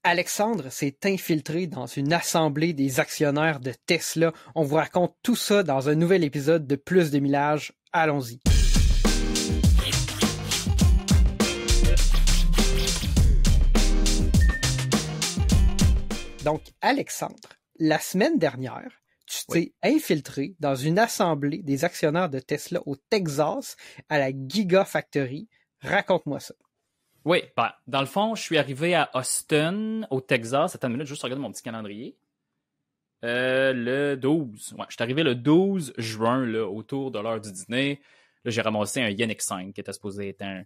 Alexandre s'est infiltré dans une assemblée des actionnaires de Tesla. On vous raconte tout ça dans un nouvel épisode de Plus de Millage. Allons-y. Donc, Alexandre, la semaine dernière, tu t'es infiltré dans une assemblée des actionnaires de Tesla au Texas, à la Gigafactory. Raconte-moi ça. Oui, dans le fond, je suis arrivé à Austin, au Texas. Attends une minute, juste regarder mon petit calendrier. Le 12. Ouais, je suis arrivé le 12 juin, là, autour de l'heure du dîner. Là, j'ai ramassé un Ioniq 5 qui était supposé être un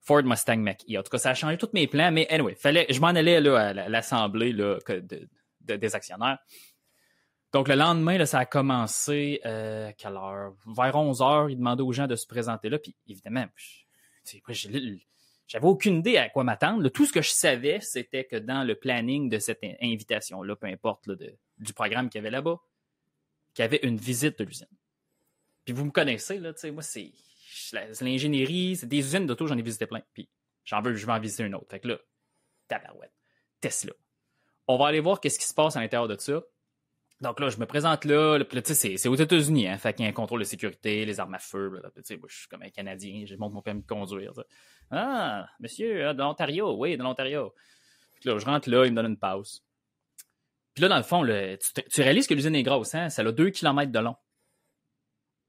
Ford Mustang Mach-E. En tout cas, ça a changé tous mes plans, mais anyway, je m'en allais là, à l'assemblée là, des actionnaires. Donc, le lendemain, là, ça a commencé, quelle heure? Vers 11h, ils demandaient aux gens de se présenter là. Puis, évidemment, j'avais aucune idée à quoi m'attendre. Tout ce que je savais, c'était que dans le planning de cette invitation-là, peu importe là, du programme qu'il y avait là-bas, qu'il y avait une visite de l'usine. Puis, vous me connaissez, là, moi, c'est l'ingénierie, c'est des usines d'auto, j'en ai visité plein. Puis, je vais en visiter une autre. Fait que là, tabarouette, Tesla. On va aller voir qu'est-ce qui se passe à l'intérieur de ça. Donc là, je me présente là, puis là, c'est aux États-Unis, hein, fait qu'il y a un contrôle de sécurité, les armes à feu, moi, je suis comme un Canadien, je monte mon permis de conduire. T'sais. Ah, monsieur, de l'Ontario, oui, de l'Ontario. Puis là, je rentre là, il me donne une pause. Puis là, dans le fond, là, tu réalises que l'usine est grosse, hein, ça a 2 km de long.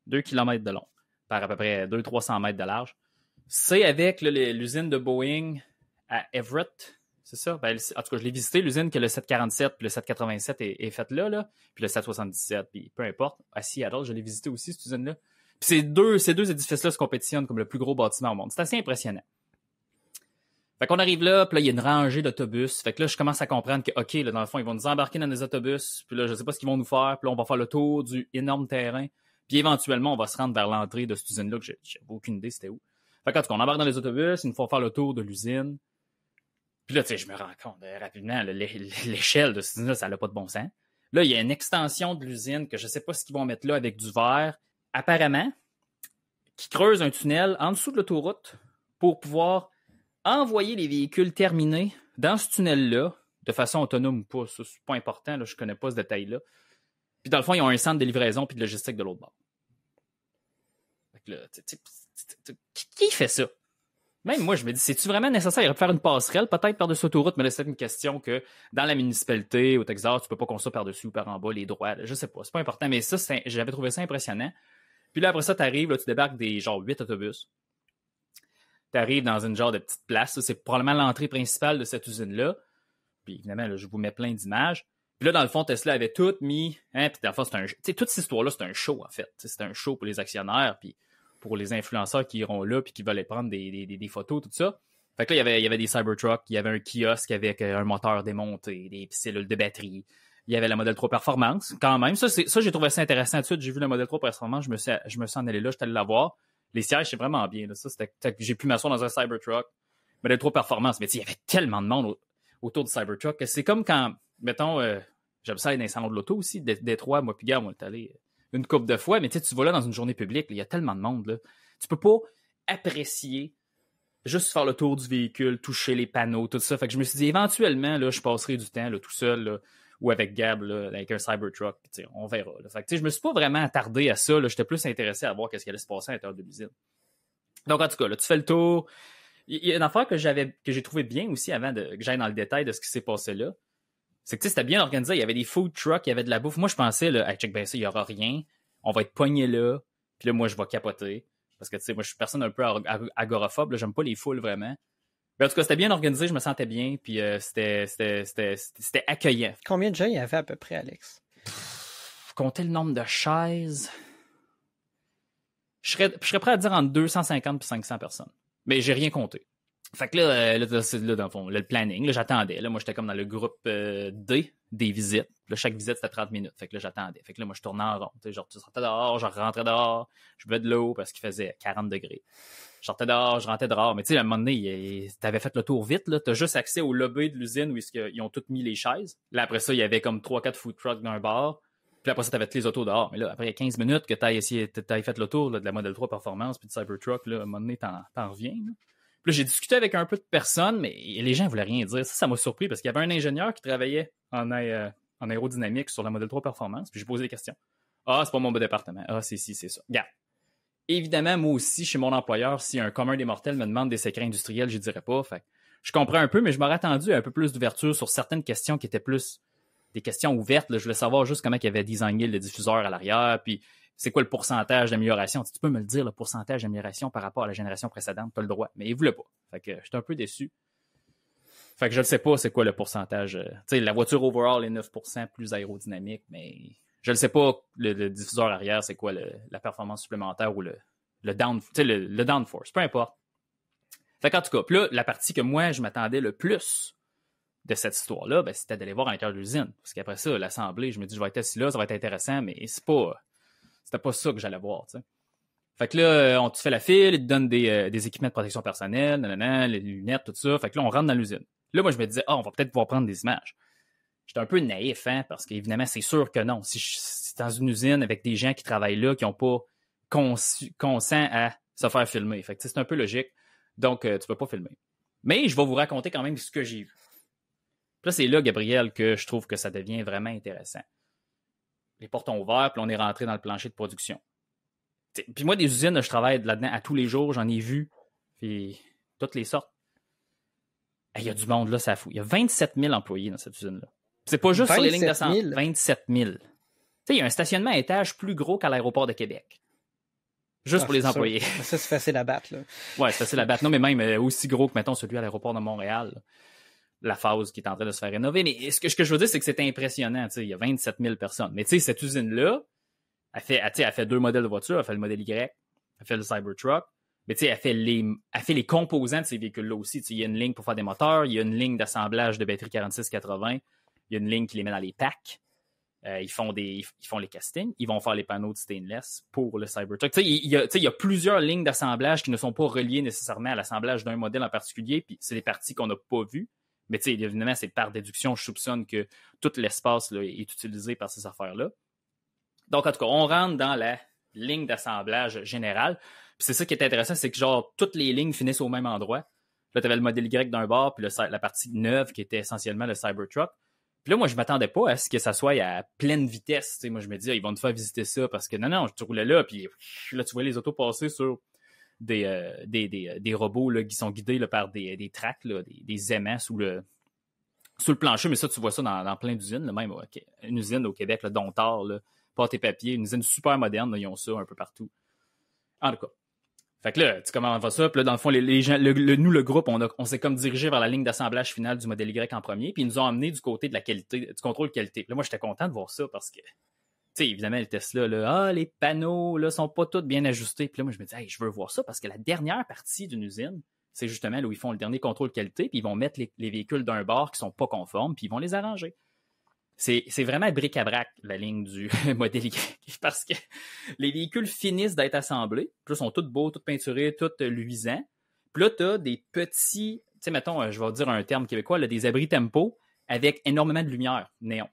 2 km de long, par à peu près 200-300 mètres de large. C'est avec là, l'usine de Boeing à Everett. C'est ça. Ben, en tout cas, je l'ai visité, l'usine que le 747 puis le 787 est faite là, puis le 777, puis peu importe. À Seattle, je l'ai visité aussi, cette usine-là. Puis ces deux édifices-là se compétitionnent comme le plus gros bâtiment au monde. C'est assez impressionnant. Fait qu'on arrive là, puis là, il y a une rangée d'autobus. Fait que là, je commence à comprendre que, OK, là, dans le fond, ils vont nous embarquer dans des autobus, puis là, je sais pas ce qu'ils vont nous faire, puis là, on va faire le tour du énorme terrain, puis éventuellement, on va se rendre vers l'entrée de cette usine-là, que j'avais aucune idée c'était où. Fait qu'en tout cas, on embarque dans les autobus, ils nous font faire le tour de l'usine. Puis là, tu sais, je me rends compte rapidement, l'échelle de cette usine-là, ça n'a pas de bon sens. Là, il y a une extension de l'usine que je ne sais pas ce qu'ils vont mettre là avec du verre, apparemment, qui creuse un tunnel en dessous de l'autoroute pour pouvoir envoyer les véhicules terminés dans ce tunnel-là, de façon autonome ou pas. Ça, c'est pas important, là, je ne connais pas ce détail-là. Puis dans le fond, ils ont un centre de livraison puis de logistique de l'autre bord. Fait que là, qui fait ça? Même moi, je me dis, c'est-tu vraiment nécessaire de faire une passerelle, peut-être par-dessus l'autoroute, mais là, c'est une question que dans la municipalité, au Texas, tu peux pas construire par-dessus ou par en bas les droits. Là, je sais pas, c'est pas important, mais ça, j'avais trouvé ça impressionnant. Puis là, après ça, t'arrives, là, tu débarques des genre 8 autobus. T'arrives dans une genre de petite place. Là, c'est probablement l'entrée principale de cette usine-là. Puis évidemment, là, je vous mets plein d'images. Puis là, dans le fond, Tesla avait tout mis. Hein, puis dans le fond, toute cette histoire-là, c'est un show, en fait. C'est un show pour les actionnaires. Puis pour les influenceurs qui iront là puis qui veulent aller prendre des photos, tout ça. Fait que là, il y avait des Cybertrucks, il y avait un kiosque avec un moteur démonté, des cellules de batterie. Il y avait la Model 3 Performance. Quand même, ça j'ai trouvé ça intéressant. Tout de suite, j'ai vu la Model 3 Performance, je me suis en allé là, j'étais allé la voir. Les sièges, c'est vraiment bien. Là. Ça, j'ai pu m'asseoir dans un Cybertruck. Model 3 Performance, mais il y avait tellement de monde autour du Cybertruck que c'est comme quand, mettons, j'aime ça aller dans les salons de l'auto aussi, Détroit, moi puis gars, on est allé une couple de fois, mais tu vas là dans une journée publique, il y a tellement de monde, là. Tu peux pas apprécier, juste faire le tour du véhicule, toucher les panneaux, tout ça. Fait que je me suis dit, éventuellement, là, je passerai du temps, là, tout seul, là, ou avec Gab, là, avec un Cybertruck, puis on verra. Là. Fait que je me suis pas vraiment attardé à ça, là. J'étais plus intéressé à voir qu'est-ce qui allait se passer à l'intérieur de l'usine. Donc, en tout cas, là, tu fais le tour. Il y a une affaire que j'ai trouvé bien aussi avant que j'aille dans le détail de ce qui s'est passé là. C'est que c'était bien organisé. Il y avait des food trucks, il y avait de la bouffe. Moi, je pensais, là, hey, check bien ça, il y aura rien. On va être pogné là. Puis là, moi, je vais capoter. Parce que, tu sais, moi, je suis personne un peu agoraphobe. Là, j'aime pas les foules, vraiment. Mais en tout cas, c'était bien organisé. Je me sentais bien. Puis c'était accueillant. Combien de gens il y avait à peu près, Alex? Compter le nombre de chaises. Je serais prêt à dire entre 250 et 500 personnes. Mais j'ai rien compté. Fait que là, c'est là, dans le fond, là, le planning, là, j'attendais. Là, moi, j'étais comme dans le groupe D des visites. Là, chaque visite, c'était 30 minutes. Fait que là, j'attendais. Fait que là, moi, je tournais en rond. Genre, tu sortais dehors, je rentrais dehors, je buvais de l'eau parce qu'il faisait 40 degrés. Je sortais dehors, je rentrais dehors. Mais tu sais, à un moment donné, t'avais fait le tour vite, là. T'as juste accès au lobby de l'usine où ils ont toutes mis les chaises. Là, après ça, il y avait comme 3-4 food trucks dans un bar. Puis après ça, t'avais tous les autos dehors. Mais là, après 15 minutes que t'as fait le tour là, de la Model 3 Performance puis de Cybertruck, là, à un moment donné, t'en reviens, là. Puis là, j'ai discuté avec un peu de personnes, mais les gens ne voulaient rien dire. Ça m'a surpris parce qu'il y avait un ingénieur qui travaillait en aérodynamique sur la Model 3 Performance. Puis j'ai posé des questions. Ah, c'est pas mon département. Ah, c'est ci, c'est ça. Regarde. Évidemment, moi aussi, chez mon employeur, si un commun des mortels me demande des secrets industriels, je ne dirais pas. Fait je comprends un peu, mais je m'aurais attendu à un peu plus d'ouverture sur certaines questions qui étaient plus des questions ouvertes. Là. Je voulais savoir juste comment il avait designé le diffuseur à l'arrière, puis c'est quoi le pourcentage d'amélioration. Tu peux me le dire, le pourcentage d'amélioration par rapport à la génération précédente, tu as le droit. Mais il ne voulait pas. Fait que j'étais un peu déçu. Fait que je ne sais pas c'est quoi le pourcentage. Tu sais, la voiture overall est 9% plus aérodynamique, mais je ne sais pas le diffuseur arrière, c'est quoi la performance supplémentaire ou le downforce, peu importe. Fait qu'en tout cas, puis là, la partie que moi, je m'attendais le plus de cette histoire-là, ben, c'était d'aller voir à l'intérieur de l'usine. Parce qu'après ça, l'assemblée, je me dis, je vais être assis là, ça va être intéressant, mais c'était pas ça que j'allais voir, tu sais. Fait que là, on te fait la file, ils te donnent des équipements de protection personnelle, les lunettes, tout ça. Fait que là, on rentre dans l'usine. Là, moi, je me disais, on va peut-être pouvoir prendre des images. J'étais un peu naïf, hein, parce qu'évidemment, c'est sûr que non. Si je suis dans une usine avec des gens qui travaillent là, qui n'ont pas consent à se faire filmer. Fait que c'est un peu logique. Donc, tu peux pas filmer. Mais je vais vous raconter quand même ce que j'ai vu. Puis là, c'est là, Gabriel, que je trouve que ça devient vraiment intéressant. Les portes ont ouvert, puis on est rentré dans le plancher de production. Puis moi, des usines, je travaille là-dedans à tous les jours, j'en ai vu, puis toutes les sortes. Il y a du monde, là, ça fout. Il y a 27 000 employés dans cette usine-là. C'est pas juste sur les lignes d'assemblage. 27 000. Tu sais, il y a un stationnement à étage plus gros qu'à l'aéroport de Québec. Juste pour les employés. Ça, c'est facile à battre, là. Ouais, c'est facile à battre. Non, mais même aussi gros que, mettons, celui à l'aéroport de Montréal. Là. La phase qui est en train de se faire rénover. Mais ce que je veux dire, c'est que c'est impressionnant. Il y a 27 000 personnes. Mais tu sais, cette usine-là, elle fait 2 modèles de voitures. Elle fait le modèle Y, elle fait le Cybertruck. Mais tu sais, elle fait les composants de ces véhicules-là aussi. Il y a une ligne pour faire des moteurs, il y a une ligne d'assemblage de batteries 4680, il y a une ligne qui les met dans les packs. Ils font les castings, ils vont faire les panneaux de stainless pour le Cybertruck. Il y a plusieurs lignes d'assemblage qui ne sont pas reliées nécessairement à l'assemblage d'un modèle en particulier, puis c'est des parties qu'on n'a pas vues. Mais évidemment, c'est par déduction, je soupçonne que tout l'espace là, est utilisé par ces affaires-là. Donc, en tout cas, on rentre dans la ligne d'assemblage générale. Puis c'est ça qui est intéressant, c'est que genre toutes les lignes finissent au même endroit. Là, tu avais le modèle Y d'un bord, puis la partie neuve qui était essentiellement le Cybertruck. Puis là, moi, je m'attendais pas à ce que ça soit à pleine vitesse. T'sais, moi, je me dis, ils vont te faire visiter ça parce que non, tu roulais là, puis là, tu vois les autos passer sur des robots là, qui sont guidés là, par des tracks, là, des aimants sous le plancher. Mais ça, tu vois ça dans plein d'usines. Là, même une usine au Québec, là, Domptard, là, pâte et papier, une usine super moderne, là, ils ont ça un peu partout. En tout cas. Fait que là, tu commences ça, puis là, dans le fond, les gens, nous, le groupe, on s'est comme dirigé vers la ligne d'assemblage finale du modèle Y en premier, puis ils nous ont emmenés du côté de la qualité, du contrôle qualité. Puis là, moi, j'étais content de voir ça parce que, tu sais, évidemment, le Tesla, là, les panneaux, là, sont pas tous bien ajustés. Puis là, moi, je me dis, hey, je veux voir ça parce que la dernière partie d'une usine, c'est justement là où ils font le dernier contrôle qualité, puis ils vont mettre les véhicules d'un bord qui sont pas conformes, puis ils vont les arranger. C'est vraiment bric-à-brac, la ligne du modèle Y, parce que les véhicules finissent d'être assemblés, puis là, sont tous beaux, tous peinturés, tous luisants. Puis là, tu as des petits, tu sais, mettons, je vais dire un terme québécois, là, des abris tempo avec énormément de lumière, néon.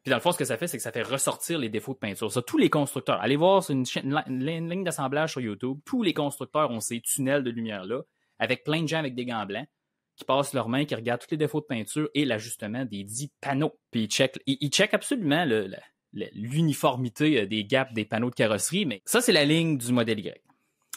Puis dans le fond, ce que ça fait, c'est que ça fait ressortir les défauts de peinture. Ça, tous les constructeurs, allez voir sur une ligne d'assemblage sur YouTube, tous les constructeurs ont ces tunnels de lumière-là, avec plein de gens avec des gants blancs, qui passent leurs mains, qui regardent tous les défauts de peinture et l'ajustement des 10 panneaux. Puis ils checkent absolument l'uniformité des gaps des panneaux de carrosserie, mais ça, c'est la ligne du modèle Y.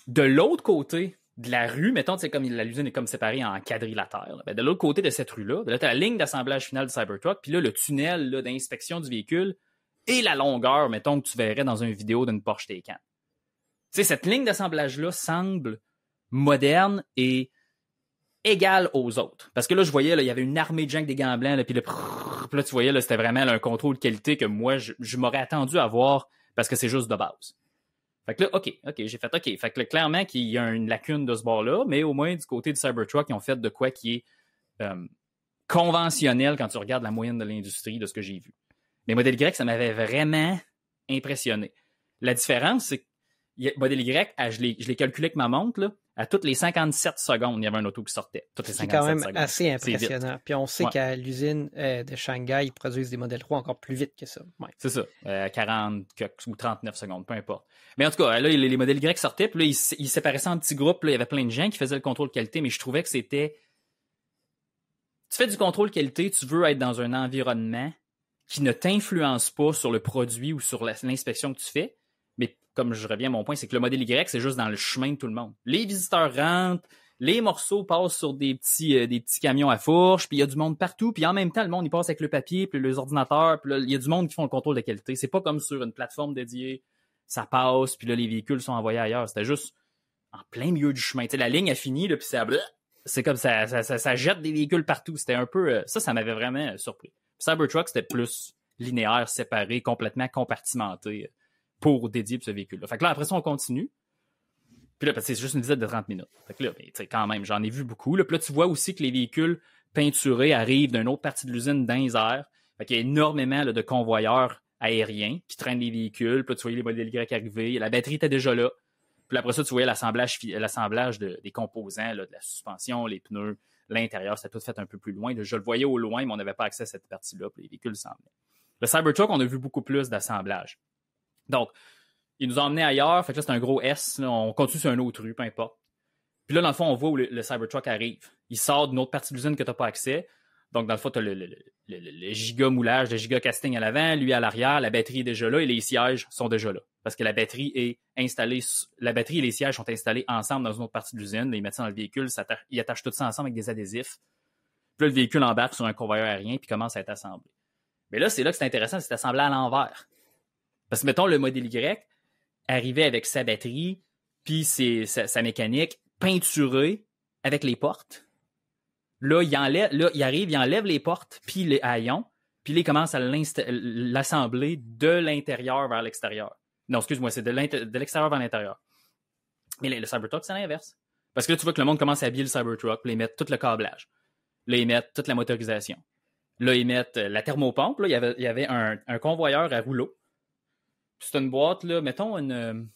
De l'autre côté de la rue, mettons, c'est comme l'usine est comme séparée en quadrilatère. Là. Ben, de l'autre côté de cette rue-là, ben là, tu as la ligne d'assemblage finale du Cybertruck, puis là, le tunnel là, d'inspection du véhicule et la longueur, mettons, que tu verrais dans une vidéo d'une Porsche Taycan. Tu sais, cette ligne d'assemblage-là semble moderne et égale aux autres. Parce que là, je voyais, là, il y avait une armée de gens avec des gants blancs, là, puis là, tu voyais, là, c'était vraiment là, un contrôle de qualité que moi, je m'aurais attendu à voir parce que c'est juste de base. Fait que là, OK, j'ai fait OK. Fait que là, clairement qu'il y a une lacune de ce bord-là, mais au moins, du côté du Cybertruck, ils ont fait de quoi qui est conventionnel quand tu regardes la moyenne de l'industrie de ce que j'ai vu. Mais modèle Y, ça m'avait vraiment impressionné. La différence, c'est que modèle Y, je l'ai calculé avec ma montre, là, À toutes les 57 secondes, il y avait un auto qui sortait. Toutes les 57 C'est quand même secondes. assez impressionnant. Puis on sait Ouais. qu'à l'usine de Shanghai, ils produisent des modèles 3 encore plus vite que ça. Ouais. C'est ça. 40 ou 39 secondes, peu importe. Mais en tout cas, là, les modèles Y sortaient, puis là, ils séparaient ça en petits groupes. Là, il y avait plein de gens qui faisaient le contrôle qualité, mais je trouvais que c'était... Tu fais du contrôle qualité, tu veux être dans un environnement qui ne t'influence pas sur le produit ou sur l'inspection que tu fais. Mais comme je reviens à mon point, c'est que le modèle Y, c'est juste dans le chemin de tout le monde. Les visiteurs rentrent, les morceaux passent sur des petits camions à fourche, puis il y a du monde partout, puis en même temps, le monde, il passe avec le papier, puis les ordinateurs, puis là, il y a du monde qui font le contrôle de qualité. C'est pas comme sur une plateforme dédiée, ça passe, puis là, les véhicules sont envoyés ailleurs. C'était juste en plein milieu du chemin. Tu sais, la ligne a fini, là, puis c'est comme ça jette des véhicules partout. C'était un peu... ça m'avait vraiment surpris. Puis Cybertruck, c'était plus linéaire, séparé, complètement compartimenté pour dédier ce véhicule-là. Fait que là, après ça, on continue. Puis là, c'est juste une visite de 30 minutes. Fait que là, tu sais, quand même, j'en ai vu beaucoup. Là. Puis là, tu vois aussi que les véhicules peinturés arrivent d'une autre partie de l'usine dans les airs. Fait qu'il y a énormément là, de convoyeurs aériens qui traînent les véhicules. Puis là, tu voyais les modèles Y arriver. La batterie était déjà là. Puis après ça, tu voyais l'assemblage des composants, là, de la suspension, les pneus, l'intérieur. C'était tout fait un peu plus loin. Je le voyais au loin, mais on n'avait pas accès à cette partie-là. Puis les véhicules s'en venaient. Le Cybertruck, on a vu beaucoup plus d'assemblage. Donc, il nous a emmenés ailleurs. Fait que là, c'est un gros S. Là, on continue sur un autre rue, peu importe. Puis là, dans le fond, on voit où le Cybertruck arrive. Il sort d'une autre partie de l'usine que tu n'as pas accès. Donc, dans le fond, tu as le giga moulage, le giga casting à l'avant, lui à l'arrière. La batterie est déjà là et les sièges sont déjà là. Parce que la batterie est installée, la batterie et les sièges sont installés ensemble dans une autre partie de l'usine. Là, ils mettent ça dans le véhicule, ils attachent tout ça ensemble avec des adhésifs. Puis là, le véhicule embarque sur un convoyeur aérien puis commence à être assemblé. Mais là, c'est là que c'est intéressant, c'est assemblé à l'envers. Parce que, mettons, le modèle Y arrivait avec sa batterie puis sa mécanique peinturée avec les portes. Là, il arrive, il enlève les portes puis les haillons, puis là, il commence à l'assembler de l'intérieur vers l'extérieur. Non, excuse-moi, c'est de l'extérieur vers l'intérieur. Mais le Cybertruck, c'est l'inverse. Parce que là, tu vois que le monde commence à habiller le Cybertruck, puis ils mettent tout le câblage. Là, ils mettent toute la motorisation. Là, ils mettent la thermopompe. Là, il y avait un convoyeur à rouleau. Puis c'est une boîte, là, mettons, une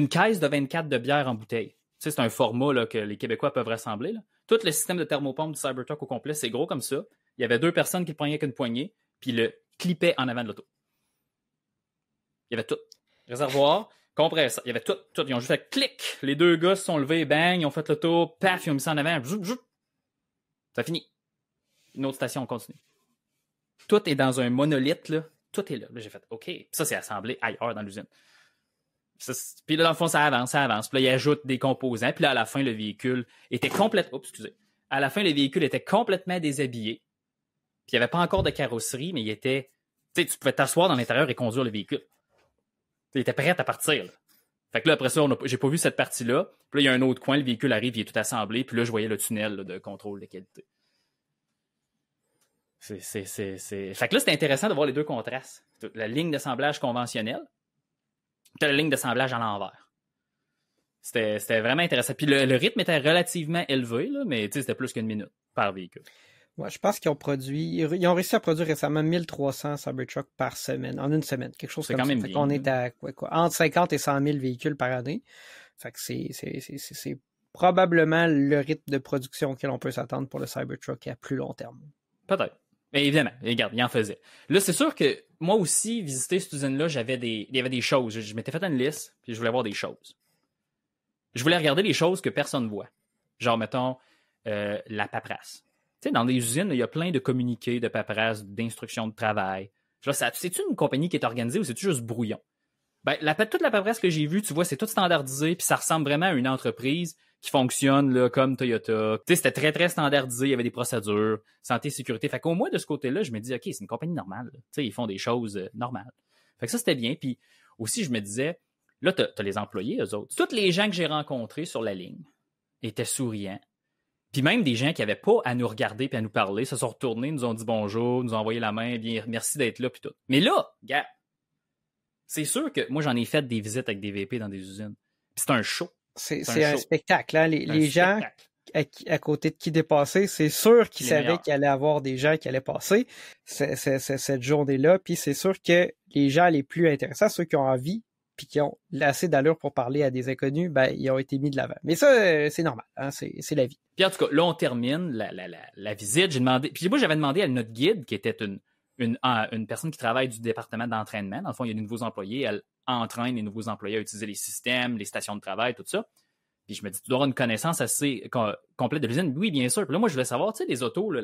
caisse de 24 de bière en bouteille. Tu sais, c'est un format là, que les Québécois peuvent rassembler. Là. Tout le système de thermopompe du Cybertruck au complet, c'est gros comme ça. Il y avait 2 personnes qui le prenaient avec une poignée, puis le clippaient en avant de l'auto. Il y avait tout. Réservoir, compresseur, il y avait tout. Ils ont juste fait clic. Les 2 gars se sont levés, bang, ils ont fait le tour, paf, ils ont mis ça en avant. Ça finit. Une autre station, on continue. Tout est dans un monolithe, là. Tout est là. Là, j'ai fait OK. Puis ça, c'est assemblé ailleurs dans l'usine. Puis là, dans le fond, ça avance. Puis là, il ajoute des composants. Puis là, à la fin, le véhicule était complètement... Oups, excusez. À la fin, le véhicule était complètement déshabillé. Puis il n'y avait pas encore de carrosserie, mais il était... Tu sais, tu pouvais t'asseoir dans l'intérieur et conduire le véhicule. Il était prêt à partir, là. Fait que là, après ça, j'ai pas vu cette partie-là. Puis là, il y a un autre coin, le véhicule arrive, il est tout assemblé. Puis là, je voyais le tunnel là, de contrôle de qualité. Fait que là, c'était intéressant de voir les 2 contrastes. La ligne d'assemblage conventionnelle, puis la ligne d'assemblage à l'envers. C'était vraiment intéressant. Puis le rythme était relativement élevé, là, mais c'était plus qu'une minute par véhicule. Ouais, je pense qu'ils ont réussi à produire récemment 1300 Cybertruck par semaine, en une semaine, quelque chose comme ça. Fait qu'on est à quoi, entre 50 et 100 000 véhicules par année. Fait que c'est probablement le rythme de production auquel on peut s'attendre pour le Cybertruck à plus long terme. Peut-être. Mais évidemment, regarde, il en faisait. Là, c'est sûr que moi aussi, visiter cette usine-là, il y avait des choses. Je m'étais fait une liste, puis je voulais voir des choses. Je voulais regarder les choses que personne ne voit. Genre, mettons, la paperasse. Tu sais, dans des usines, il y a plein de communiqués, de paperasse, d'instructions de travail. Genre, c'est-tu une compagnie qui est organisée ou c'est-tu juste brouillon? Ben, toute la paperasse que j'ai vue, tu vois, c'est tout standardisé, puis ça ressemble vraiment à une entreprise qui fonctionne là, comme Toyota. Tu sais, c'était très, très standardisé, il y avait des procédures, santé, sécurité. Fait qu'au moins, de ce côté-là, je me dis, OK, c'est une compagnie normale. Tu sais, ils font des choses normales. Fait que ça, c'était bien. Puis aussi, je me disais, là, t'as les employés, eux autres. Toutes les gens que j'ai rencontrés sur la ligne étaient souriants. Puis même des gens qui n'avaient pas à nous regarder puis à nous parler, se sont retournés, nous ont dit bonjour, nous ont envoyé la main, bien, merci d'être là, puis tout. Mais là, gars, c'est sûr que moi, j'en ai fait des visites avec des VP dans des usines. Puis c'est un show. C'est un spectacle. Hein? Les gens à côté de qui dépasser, c'est sûr qu'ils savaient qu'il allait y avoir des gens qui allaient passer cette journée-là. Puis c'est sûr que les gens les plus intéressants, ceux qui ont envie puis qui ont assez d'allure pour parler à des inconnus, ben, ils ont été mis de l'avant. Mais ça, c'est normal, hein, c'est la vie. Puis en tout cas, là, on termine la visite. J'ai demandé, puis moi, j'avais demandé à notre guide, qui était une personne qui travaille du département d'entraînement. Dans le fond, il y a des nouveaux employés. Elle entraîne les nouveaux employés à utiliser les systèmes, les stations de travail, tout ça. Puis je me dis, tu dois avoir une connaissance assez complète de l'usine. Oui, bien sûr. Puis là, moi, je voulais savoir, tu sais, les autos, là,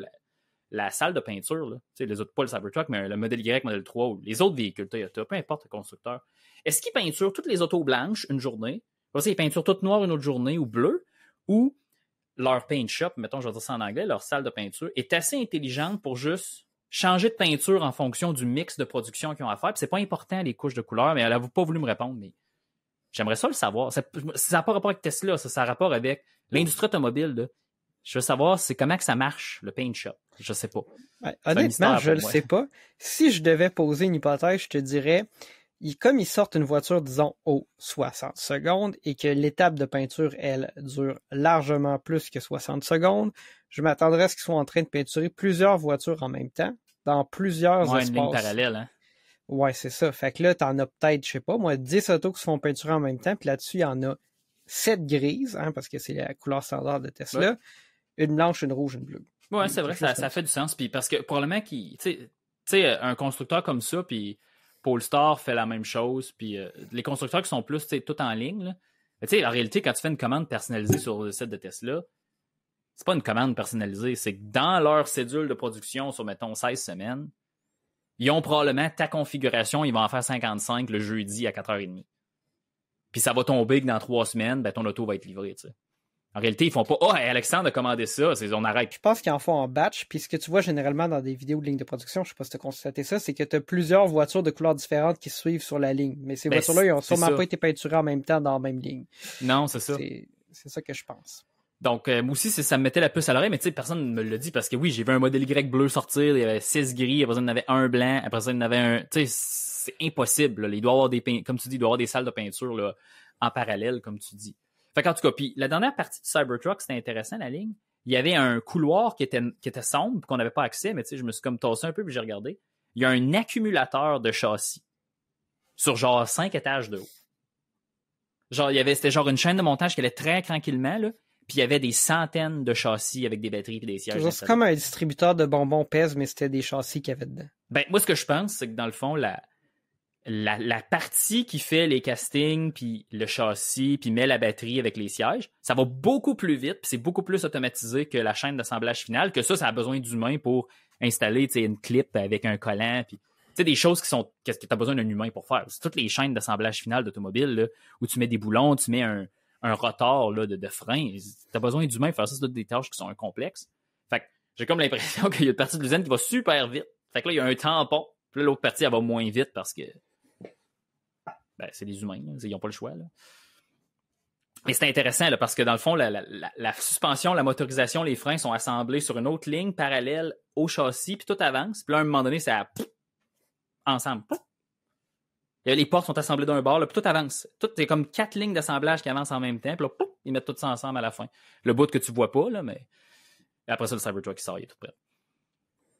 la salle de peinture, là, tu sais, les autos, pas le Cybertruck, mais le modèle Y, modèle 3, ou les autres véhicules Toyota, peu importe le constructeur. Est-ce qu'ils peinturent toutes les autos blanches une journée? Après, ils peinturent toutes noires une autre journée ou bleues? Ou leur paint shop, mettons, je vais dire ça en anglais, leur salle de peinture, est assez intelligente pour juste changer de peinture en fonction du mix de production qu'ils ont à faire. Puis c'est pas important, les couches de couleurs, mais elle n'a pas voulu me répondre, mais j'aimerais ça le savoir. Ça n'a pas rapport avec Tesla, ça a rapport avec l'industrie automobile. Là. Je veux savoir, c'est comment que ça marche, le paint shop. Je sais pas. Ouais, honnêtement, je le sais pas. Si je devais poser une hypothèse, je te dirais, comme ils sortent une voiture, disons, aux 60 secondes et que l'étape de peinture, elle, dure largement plus que 60 secondes, je m'attendrais à ce qu'ils soient en train de peinturer plusieurs voitures en même temps, dans plusieurs espaces. Une ligne parallèle, hein? Ouais, c'est ça. Fait que là, t'en as peut-être, je sais pas, moi, 10 autos qui se font peinturer en même temps, puis là-dessus, il y en a 7 grises, hein, parce que c'est la couleur standard de Tesla, une blanche, une rouge, une bleue. Ouais, c'est vrai, ça fait du sens. Puis parce que probablement tu sais, un constructeur comme ça, puis Polestar fait la même chose, puis les constructeurs qui sont plus tout en ligne, là, tu sais, en réalité, quand tu fais une commande personnalisée sur le site de Tesla, c'est pas une commande personnalisée, c'est que dans leur cédule de production sur, mettons, 16 semaines, ils ont probablement ta configuration, ils vont en faire 55 le jeudi à 4h30. Puis ça va tomber que dans 3 semaines, ben ton auto va être livré, tu sais. En réalité, ils font pas « Oh, Alexandre a commandé ça, on arrête. » Je pense qu'ils en font en batch, puis ce que tu vois généralement dans des vidéos de ligne de production, je sais pas si tu as constaté ça, c'est que tu as plusieurs voitures de couleurs différentes qui suivent sur la ligne. Mais ces voitures-là, ils ont sûrement pas été peinturées en même temps dans la même ligne. Non, c'est ça. C'est ça que je pense. Donc, moi aussi, ça me mettait la puce à l'oreille, mais tu sais, personne ne me l'a dit parce que oui, j'ai vu un modèle Y bleu sortir, il y avait 6 gris, après ça, il y en avait un blanc, après ça, il y en avait un... Tu sais, c'est impossible. Là. Il doit y avoir comme tu dis, il doit y avoir des salles de peinture là, en parallèle, comme tu dis. Fait qu'en tout cas, puis la dernière partie du Cybertruck, c'était intéressant, la ligne. Il y avait un couloir qui était sombre, qu'on n'avait pas accès, mais tu sais, je me suis comme tassé un peu, puis j'ai regardé. Il y a un accumulateur de châssis sur genre 5 étages de haut. Genre, c'était genre une chaîne de montage qui allait très tranquillement, là. Puis il y avait des centaines de châssis avec des batteries et des sièges. C'est comme un distributeur de bonbons pèse, mais c'était des châssis qu'il y avait dedans. Ben, moi, ce que je pense, c'est que dans le fond, la partie qui fait les castings, puis le châssis, puis met la batterie avec les sièges, ça va beaucoup plus vite, puis c'est beaucoup plus automatisé que la chaîne d'assemblage finale, que ça a besoin d'humains pour installer une clip avec un collant, puis des choses que tu as besoin d'un humain pour faire. C'est toutes les chaînes d'assemblage finale d'automobile, là, où tu mets des boulons, tu mets un rotor là, de frein. Tu as besoin d'humains pour faire ça, c'est des tâches qui sont complexes. Fait que j'ai comme l'impression qu'il y a une partie de l'usine qui va super vite. Fait que là, il y a un tampon, puis là, l'autre partie, elle va moins vite parce que ben, c'est des humains, là. Ils n'ont pas le choix. Là. Mais c'est intéressant là, parce que dans le fond, la suspension, la motorisation, les freins sont assemblés sur une autre ligne parallèle au châssis, puis tout avance. Puis là, à un moment donné, ça ensemble. Les portes sont assemblées d'un bord, là, puis tout avance. C'est comme 4 lignes d'assemblage qui avancent en même temps, puis là, ils mettent tout ça ensemble à la fin. Le bout que tu vois pas, là, mais après ça, le Cybertruck qui sort, il est tout prêt.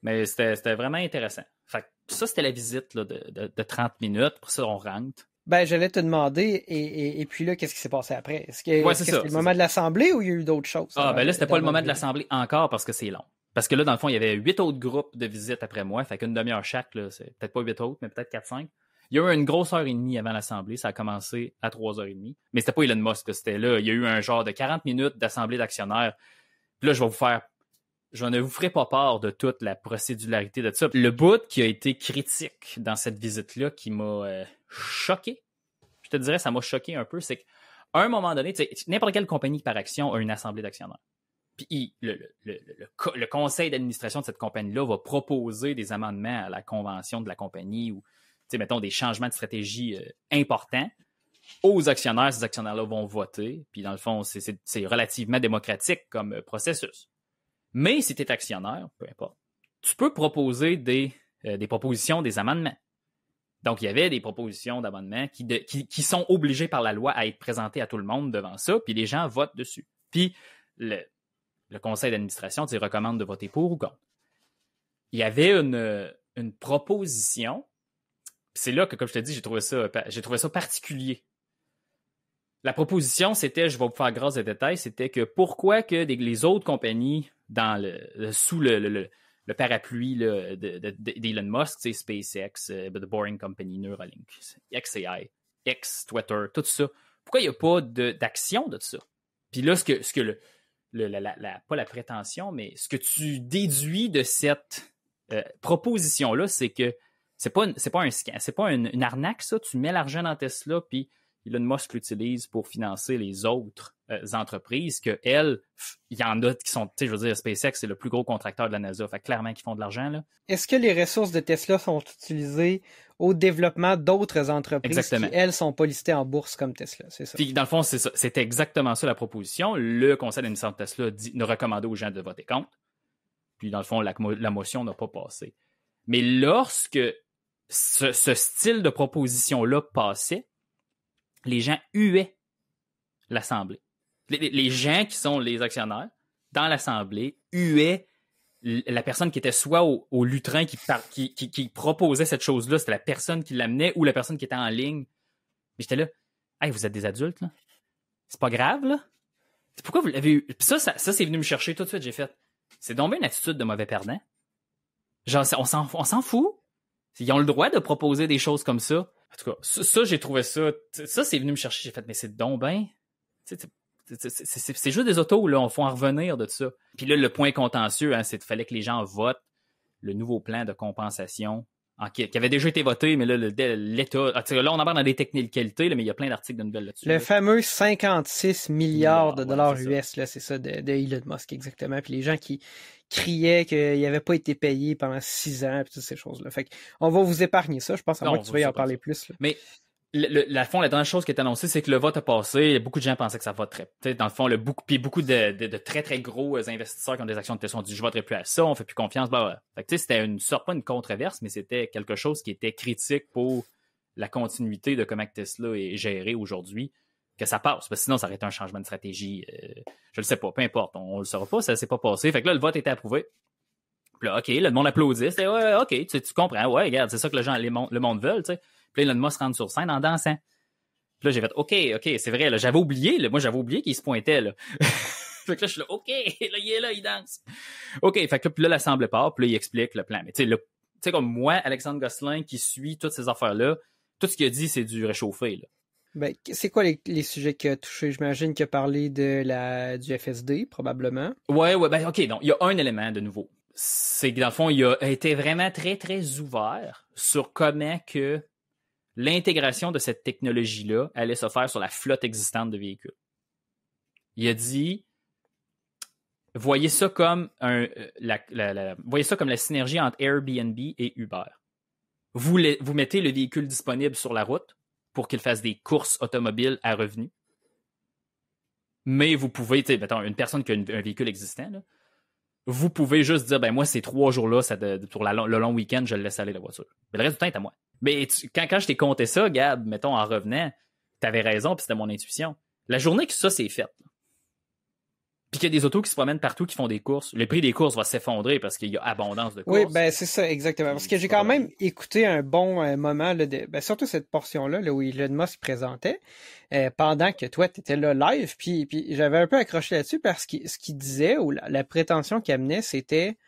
Mais c'était vraiment intéressant. Fait que ça, c'était la visite là, de 30 minutes. Après ça, on rentre. Ben, j'allais te demander, et puis là, qu'est-ce qui s'est passé après? Est-ce que c'était le moment de l'assemblée ou il y a eu d'autres choses? Ben là, c'était pas le moment de l'assemblée encore parce que c'est long. Parce que là, dans le fond, il y avait 8 autres groupes de visites après moi. Fait qu'une demi-heure chaque, là, c'est peut-être pas 8 autres, mais peut-être 4-5. Il y a eu une grosse heure et demie avant l'assemblée. Ça a commencé à 3h30. Mais c'était pas Elon Musk, c'était là. Il y a eu un genre de 40 minutes d'assemblée d'actionnaires. Puis là, je ne vous ferai pas part de toute la procédularité de ça. Le bout qui a été critique dans cette visite-là, qui m'a choqué, je te dirais, ça m'a choqué un peu, c'est qu'à un moment donné, n'importe quelle compagnie par action a une assemblée d'actionnaires. Puis le conseil d'administration de cette compagnie-là va proposer des amendements à la convention de la compagnie ou, mettons, des changements de stratégie importants aux actionnaires. Ces actionnaires-là vont voter. Puis, dans le fond, c'est relativement démocratique comme processus. Mais si tu es actionnaire, peu importe, tu peux proposer des propositions, des amendements. Donc, il y avait des propositions d'amendements qui sont obligées par la loi à être présentées à tout le monde devant ça, puis les gens votent dessus. Puis, le conseil d'administration recommande de voter pour ou contre. Il y avait une proposition, c'est là que, comme je te dis, j'ai trouvé ça particulier. La proposition, c'était, je vais vous faire grâce des détails, c'était que pourquoi que les autres compagnies sous le parapluie d'Elon Musk, tu sais, SpaceX, The Boring Company, Neuralink, XAI, X, Twitter, tout ça, pourquoi il n'y a pas d'action de ça? Puis là, pas la prétention, mais ce que tu déduis de cette proposition-là, c'est que c'est pas un scam, c'est pas une arnaque, ça. Tu mets l'argent dans Tesla, puis Elon Musk l'utilise pour financer les autres entreprises que il y en a qui sont, tu sais, je veux dire, SpaceX, c'est le plus gros contracteur de la NASA, fait clairement qu'ils font de l'argent, là. Est-ce que les ressources de Tesla sont utilisées au développement d'autres entreprises Exactement. qui, elles, sont pas listées en bourse comme Tesla, c'est ça? Puis, dans le fond, c'est ça. C'était exactement ça la proposition. Le conseil d'administration de Tesla ne recommandait aux gens de voter contre. Puis, dans le fond, la motion n'a pas passé. Mais lorsque ce style de proposition-là passait, les gens huaient l'Assemblée. Les gens qui sont les actionnaires dans l'Assemblée huaient la personne qui était soit au lutrin qui proposait cette chose-là, c'était la personne qui l'amenait ou la personne qui était en ligne. Mais j'étais là, hey, vous êtes des adultes, là? C'est pas grave, là? Pourquoi vous l'avez eu? Puis ça, c'est venu me chercher tout de suite. J'ai fait, c'est donc bien une attitude de mauvais perdant. Genre, on s'en fout. Ils ont le droit de proposer des choses comme ça. En tout cas, ça j'ai trouvé ça. Ça, c'est venu me chercher. J'ai fait, mais c'est donc bien. C'est juste des autos, là. On faut en revenir de ça. Puis là, le point contentieux, hein, c'est qu'il fallait que les gens votent le nouveau plan de compensation qui avait déjà été voté, mais là, l'État... Là, on embarque dans des technicalités, là, mais il y a plein d'articles de nouvelles là-dessus. Le fameux 56 milliards de dollars US, là, c'est ça, de Elon Musk, exactement. Puis les gens qui criaient qu'il n'avait pas été payé pendant 6 ans, puis toutes ces choses-là. Fait qu'on va vous épargner ça. Je pense à moi que tu vas y en parler plus. Là. Mais... la dernière chose qui est annoncée, c'est que le vote a passé. Beaucoup de gens pensaient que ça voterait. T'sais, dans le fond, beaucoup de très, très gros investisseurs qui ont des actions de Tesla ont dit « je voterai plus à ça, on fait plus confiance. » Fait que c'était pas une controverse, mais c'était quelque chose qui était critique pour la continuité de comment Tesla est géré aujourd'hui, que ça passe. Parce que sinon, ça aurait été un changement de stratégie. Je le sais pas, peu importe. On le saura pas, ça s'est pas passé. Fait que là, le vote était approuvé. Puis là, OK, là, le monde applaudit. C'était « ouais, OK, tu comprends. Ouais, regarde, c'est ça que le monde veut, tu sais. » Puis là, Elon Musk rentre sur scène en dansant. Puis là, j'ai fait, OK, c'est vrai, là, j'avais oublié qu'il se pointait, là. Fait que là, je suis là, OK, là, il est là, il danse. OK, fait que puis là, l'Assemblée part, puis là, il explique le plan. Mais tu sais, comme moi, Alexandre Gosselin, qui suit toutes ces affaires-là, tout ce qu'il a dit, c'est du réchauffé, là. Ben, c'est quoi les sujets qu'il a touchés? J'imagine qu'il a parlé du FSD, probablement. Ouais, ben, OK, donc, il y a un élément de nouveau. C'est que, dans le fond, il a été vraiment très, très ouvert sur comment que l'intégration de cette technologie-là allait se faire sur la flotte existante de véhicules. Il a dit, voyez ça comme voyez ça comme la synergie entre Airbnb et Uber. Vous mettez le véhicule disponible sur la route pour qu'il fasse des courses automobiles à revenus. Mais vous pouvez, mettons, une personne qui a un véhicule existant, là, vous pouvez juste dire, ben moi, ces 3 jours-là, pour le long week-end, je le laisse aller la voiture. Mais le reste du temps est à moi. Mais quand je t'ai compté ça, Gab, mettons, en revenant, t'avais raison, puis c'était mon intuition. La journée que ça s'est fait, puis qu'il y a des autos qui se promènent partout, qui font des courses, le prix des courses va s'effondrer parce qu'il y a abondance de courses. Oui, ben c'est ça, exactement. Parce que j'ai quand même écouté un bon moment, là, surtout cette portion-là, là, où Elon Musk présentait, pendant que toi, tu étais là live, puis j'avais un peu accroché là-dessus parce que ce qu'il disait, ou la prétention qu'il amenait, c'était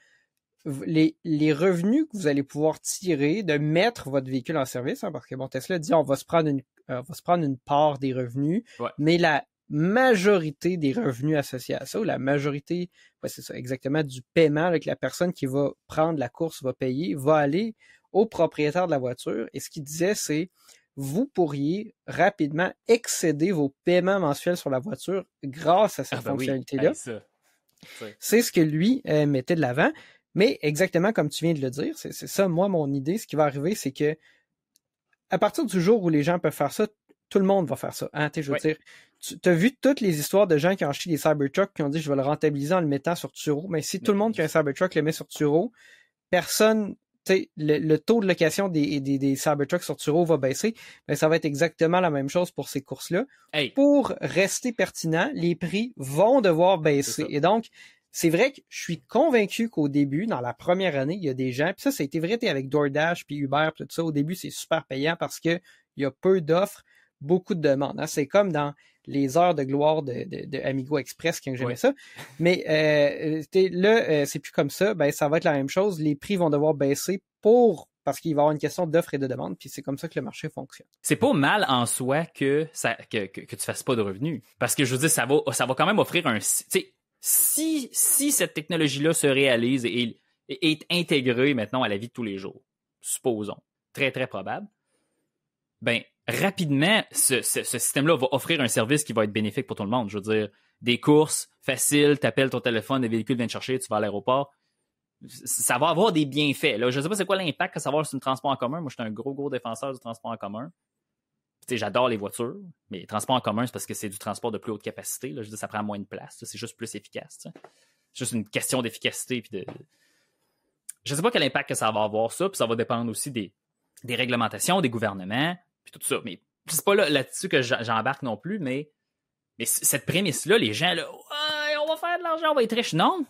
les revenus que vous allez pouvoir tirer de mettre votre véhicule en service, hein, parce que bon, Tesla dit on va se prendre une part des revenus, ouais. Mais la majorité des revenus associés à ça, ou la majorité, c'est ça, exactement, du paiement avec la personne qui va prendre la course, va payer, va aller au propriétaire de la voiture. Et ce qu'il disait, c'est vous pourriez rapidement excéder vos paiements mensuels sur la voiture grâce à cette fonctionnalité-là. Oui. C'est ce que lui mettait de l'avant. Mais exactement comme tu viens de le dire, c'est ça, moi, mon idée. Ce qui va arriver, c'est que à partir du jour où les gens peuvent faire ça, tout le monde va faire ça. Hein? Je veux dire, tu as vu toutes les histoires de gens qui ont acheté des Cybertrucks qui ont dit je vais le rentabiliser en le mettant sur Turo. Mais si tout le monde qui a un Cybertruck le met sur Turo, personne, le taux de location des Cybertrucks sur Turo va baisser. Ben, ça va être exactement la même chose pour ces courses-là. Hey. Pour rester pertinent, les prix vont devoir baisser. Et donc, c'est vrai que je suis convaincu qu'au début, dans la première année, il y a des gens, puis ça a été vrai avec DoorDash puis Uber, puis tout ça, au début, c'est super payant parce que il y a peu d'offres, beaucoup de demandes. Hein. C'est comme dans les heures de gloire de Amigo Express quand j'aimais ça. Mais là, c'est plus comme ça. Ben, ça va être la même chose. Les prix vont devoir baisser parce qu'il va y avoir une question d'offre et de demande, puis c'est comme ça que le marché fonctionne. C'est pas mal en soi que tu fasses pas de revenus. Parce que je veux dire, ça va quand même offrir un... Si cette technologie-là se réalise et est intégrée maintenant à la vie de tous les jours, supposons, très, très probable, ben rapidement, ce système-là va offrir un service qui va être bénéfique pour tout le monde. Je veux dire, des courses faciles, t'appelles ton téléphone, des véhicules viennent te chercher, tu vas à l'aéroport. Ça va avoir des bienfaits. Là, je ne sais pas c'est quoi l'impact que ça va avoir sur le transport en commun. Moi, je suis un gros défenseur du transport en commun. Tu sais, j'adore les voitures, mais le transport en commun, c'est parce que c'est du transport de plus haute capacité. Là. Je dis, ça prend moins de place. C'est juste plus efficace. T'sais. C'est juste une question d'efficacité. Puis je ne sais pas quel impact que ça va avoir, ça. Puis ça va dépendre aussi des réglementations, des gouvernements, puis tout ça. Mais c'est pas là-dessus que j'embarque non plus. Mais cette prémisse-là, les gens, là, on va faire de l'argent, on va être riche. Non!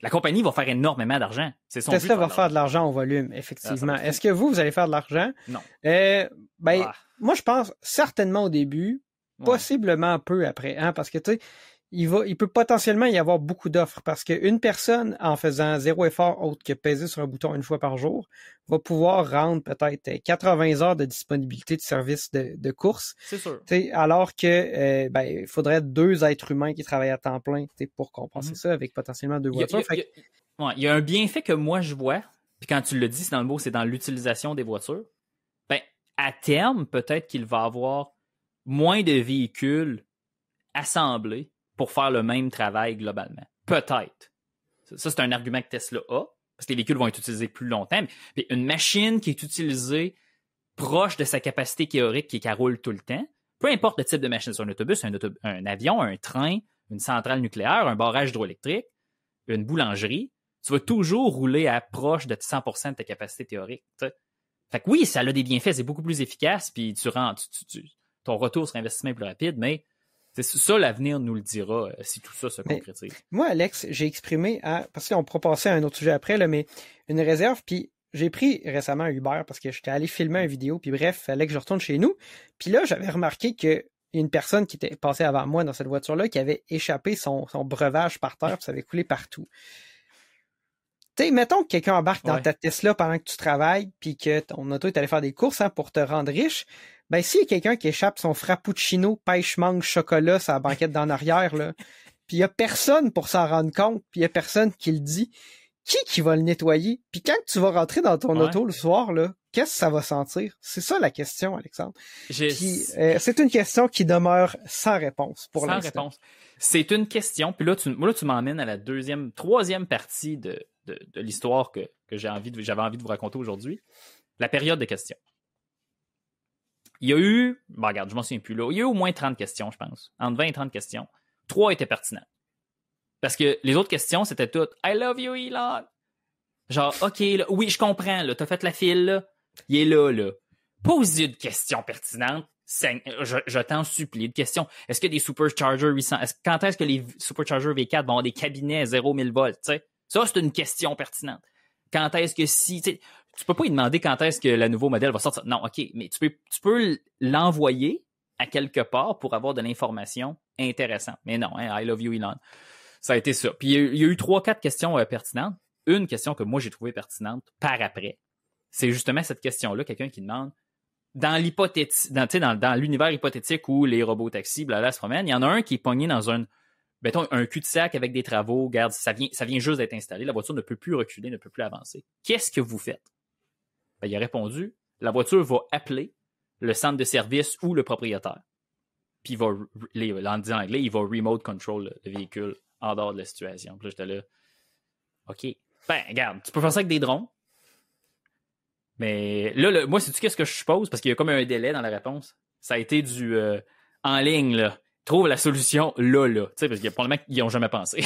La compagnie va faire énormément d'argent. C'est son Tesla va faire de l'argent au volume, effectivement. Est-ce que vous allez faire de l'argent? Non. Moi, je pense certainement au début, possiblement peu après, hein, parce que tu sais, il peut potentiellement y avoir beaucoup d'offres parce qu'une personne, en faisant zéro effort autre que peser sur un bouton une fois par jour, va pouvoir rendre peut-être 80 heures de disponibilité de service de course. C'est sûr. Alors que il faudrait 2 êtres humains qui travaillent à temps plein pour compenser ça avec potentiellement 2 voitures. Il y a un bienfait que moi je vois, puis quand tu le dis, c'est dans le mot, c'est dans l'utilisation des voitures. Ben, à terme, peut-être qu'il va y avoir moins de véhicules assemblés pour faire le même travail globalement. Peut-être. Ça, c'est un argument que Tesla a, parce que les véhicules vont être utilisés plus longtemps. Mais une machine qui est utilisée proche de sa capacité théorique qui qu'elle roule tout le temps, peu importe le type de machine, sur un autobus, un avion, un train, une centrale nucléaire, un barrage hydroélectrique, une boulangerie, tu vas toujours rouler à proche de 100% de ta capacité théorique. T'sais. Fait que oui, ça a des bienfaits, c'est beaucoup plus efficace, puis ton retour sur investissement est plus rapide, mais c'est ça, l'avenir nous le dira si tout ça se concrétise. Moi, Alex, j'ai exprimé, parce qu'on pourra passer à un autre sujet après, là, mais une réserve, puis j'ai pris récemment un Uber parce que j'étais allé filmer une vidéo, puis bref, il fallait que je retourne chez nous. Puis là, j'avais remarqué que une personne qui était passée avant moi dans cette voiture-là qui avait échappé son breuvage par terre, puis ça avait coulé partout. Tu sais, mettons que quelqu'un embarque dans ta Tesla pendant que tu travailles, puis que ton auto est allé faire des courses pour te rendre riche. Ben, s'il y a quelqu'un qui échappe son frappuccino, pêche, mangue, chocolat sur la banquette d'en arrière, là, puis il y a personne pour s'en rendre compte, puis il y a personne qui le dit, qui va le nettoyer? Puis quand tu vas rentrer dans ton auto le soir, là, qu'est-ce que ça va sentir? C'est ça la question, Alexandre. C'est une question qui demeure sans réponse pour l'instant. Sans réponse. C'est une question, puis là, tu m'emmènes à la troisième partie de l'histoire que j'avais envie de vous raconter aujourd'hui. La période des questions. Il y a eu, regarde, je m'en souviens plus là, il y a eu au moins 30 questions, je pense. Entre 20 et 30 questions. 3 étaient pertinentes. Parce que les autres questions, c'était toutes « I love you, Elon ». Genre, OK, là, oui, je comprends, là, t'as fait la file, là. Il est là. Posez une question pertinente. Je t'en supplie, une question. Est-ce que des Supercharger 800, quand est-ce que les Supercharger V4 vont avoir des cabinets à 0-1000 volts, tu sais? Ça, c'est une question pertinente. Quand est-ce que tu peux pas lui demander quand est-ce que le nouveau modèle va sortir. Non, OK, mais tu peux l'envoyer à quelque part pour avoir de l'information intéressante. Mais non, hein, I love you, Elon. Ça a été ça. Puis il y a eu 3-4 questions pertinentes. Une question que moi j'ai trouvée pertinente par après, c'est justement cette question-là, quelqu'un qui demande dans l'univers hypothétique où les robots taxis, blabla, se promènent, il y en a un qui est pogné dans un cul-de-sac avec des travaux. Regarde, ça vient juste d'être installé. La voiture ne peut plus reculer, ne peut plus avancer. Qu'est-ce que vous faites? Ben, il a répondu, la voiture va appeler le centre de service ou le propriétaire. Puis en disant en anglais, il va remote control le véhicule en dehors de la situation. Puis là, j'étais là, OK. Ben, regarde, tu peux faire ça avec des drones. Mais là, moi, sais-tu qu'est-ce que je suppose? Parce qu'il y a comme un délai dans la réponse. Ça a été du en ligne, là. Trouve la solution là. Tu sais, parce qu'il y a probablement qu'ils n'y ont jamais pensé.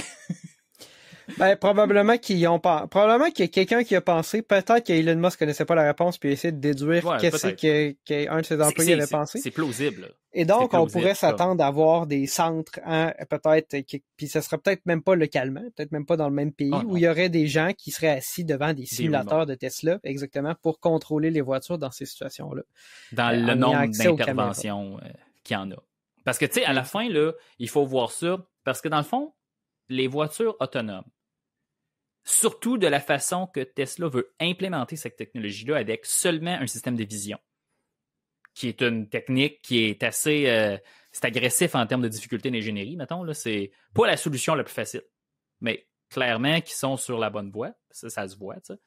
Ben, probablement qu'il y a quelqu'un qui a pensé, peut-être qu'Elon Musk connaissait pas la réponse puis a essayé de déduire qu'est-ce qu'un de ses employés avait pensé. C'est plausible. Et donc, on pourrait s'attendre à avoir des centres, peut-être, puis ce serait peut-être même pas localement, peut-être même pas dans le même pays, où il y aurait des gens qui seraient assis devant des simulateurs de Tesla, exactement, pour contrôler les voitures dans ces situations-là. Dans le nombre d'interventions qu'il y en a. Parce que, tu sais, à la fin, là, il faut voir ça, parce que dans le fond, les voitures autonomes, surtout de la façon que Tesla veut implémenter cette technologie-là avec seulement un système de vision, qui est une technique qui est assez c'est agressif en termes de difficulté d'ingénierie, mettons. Là, c'est pas la solution la plus facile. Mais clairement qu'ils sont sur la bonne voie. Ça se voit, tu sais.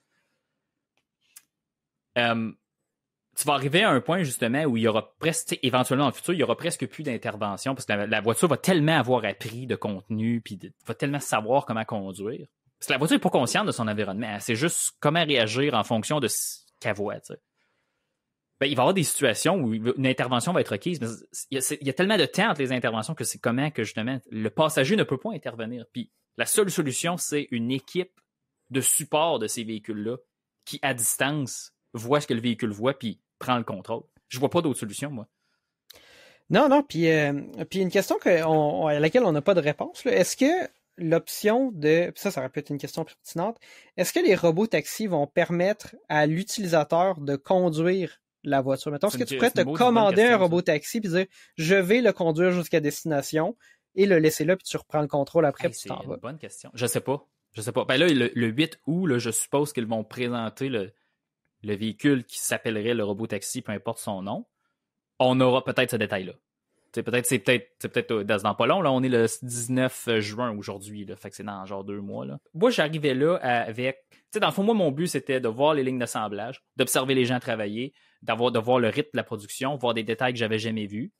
Tu vas arriver à un point, justement, où il y aura presque, éventuellement dans le futur, il y aura presque plus d'intervention parce que la voiture va tellement avoir appris de contenu puis va tellement savoir comment conduire. Parce que la voiture n'est pas consciente de son environnement. Elle sait juste comment réagir en fonction de ce qu'elle voit, tu sais. Ben, il va y avoir des situations où une intervention va être requise, mais il y a tellement de temps entre les interventions que c'est comment que, justement, le passager ne peut pas intervenir. Puis la seule solution, c'est une équipe de support de ces véhicules-là qui, à distance, voit ce que le véhicule voit puis prend le contrôle. Je vois pas d'autre solution, moi. Non, puis une question à laquelle on n'a pas de réponse, là. Est-ce que l'option de... Ça aurait pu être une question pertinente. Est-ce que les robots taxis vont permettre à l'utilisateur de conduire la voiture? Mettons, est-ce que tu pourrais te commander un robot taxi et dire « Je vais le conduire jusqu'à destination » et le laisser là puis tu reprends le contrôle après puis tu t'en vas? C'est une bonne question. Je sais pas. Ben là, le 8 août, là, je suppose qu'ils vont présenter le véhicule qui s'appellerait le robot taxi, peu importe son nom. On aura peut-être ce détail-là. C'est peut-être dans pas long. Là, on est le 19 juin aujourd'hui. Là, fait que c'est dans genre 2 mois. Là. Moi, j'arrivais là avec... Dans le fond, moi, mon but, c'était de voir les lignes d'assemblage, d'observer les gens travailler, de voir le rythme de la production, voir des détails que j'avais jamais vus.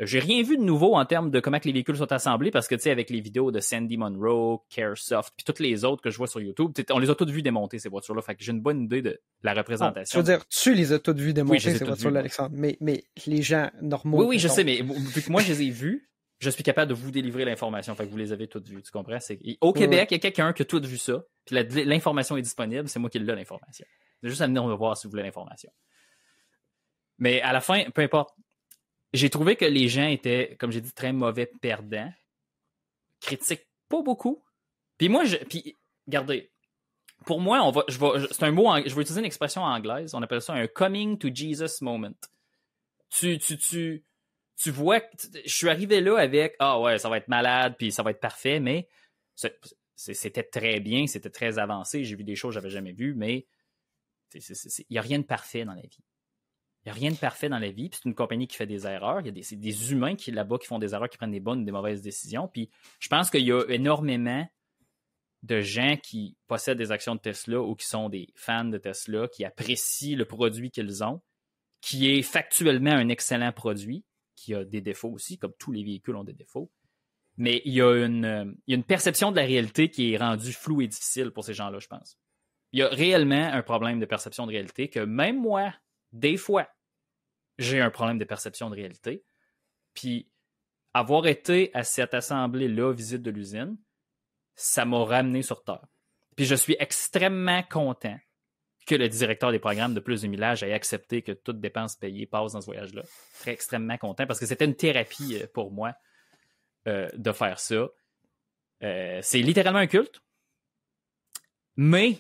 J'ai rien vu de nouveau en termes de comment que les véhicules sont assemblés parce que, tu sais, avec les vidéos de Sandy Munro, Caresoft, puis toutes les autres que je vois sur YouTube, on les a toutes vues démonter, ces voitures-là. Fait que j'ai une bonne idée de la représentation. Je veux dire, tu les as toutes vues démonter, ces voitures-là, Alexandre. Mais les gens normaux... Oui, je sais, mais vu que moi, je les ai vues, je suis capable de vous délivrer l'information. Fait que vous les avez toutes vues, tu comprends? Au Québec, il y a quelqu'un qui a tout vu ça, puis l'information est disponible, c'est moi qui l'ai, l'information. C'est juste à venir me voir si vous voulez l'information. Mais à la fin, peu importe. J'ai trouvé que les gens étaient, comme j'ai dit, très mauvais perdants. Critiquent pas beaucoup. Puis moi, regardez, pour moi, c'est un mot, je vais utiliser une expression anglaise. On appelle ça un coming to Jesus moment. Tu vois, je suis arrivé là avec, ouais, ça va être malade, puis ça va être parfait, mais c'était très bien, c'était très avancé. J'ai vu des choses que j'avais jamais vues, mais il n'y a rien de parfait dans la vie. Il n'y a rien de parfait dans la vie, puis c'est une compagnie qui fait des erreurs. C'est des humains là-bas qui font des erreurs, qui prennent des bonnes ou des mauvaises décisions. Puis je pense qu'il y a énormément de gens qui possèdent des actions de Tesla ou qui sont des fans de Tesla, qui apprécient le produit qu'ils ont, qui est factuellement un excellent produit, qui a des défauts aussi, comme tous les véhicules ont des défauts. Mais il y a une perception de la réalité qui est rendue floue et difficile pour ces gens-là, je pense. Il y a réellement un problème de perception de réalité que même moi, des fois, j'ai un problème de perception de réalité. Puis, avoir été à cette assemblée-là, visite de l'usine, ça m'a ramené sur Terre. Puis, je suis extrêmement content que le directeur des programmes de Plus de Millage ait accepté que toute dépense payée passe dans ce voyage-là. Très extrêmement content parce que c'était une thérapie pour moi de faire ça. C'est littéralement un culte, mais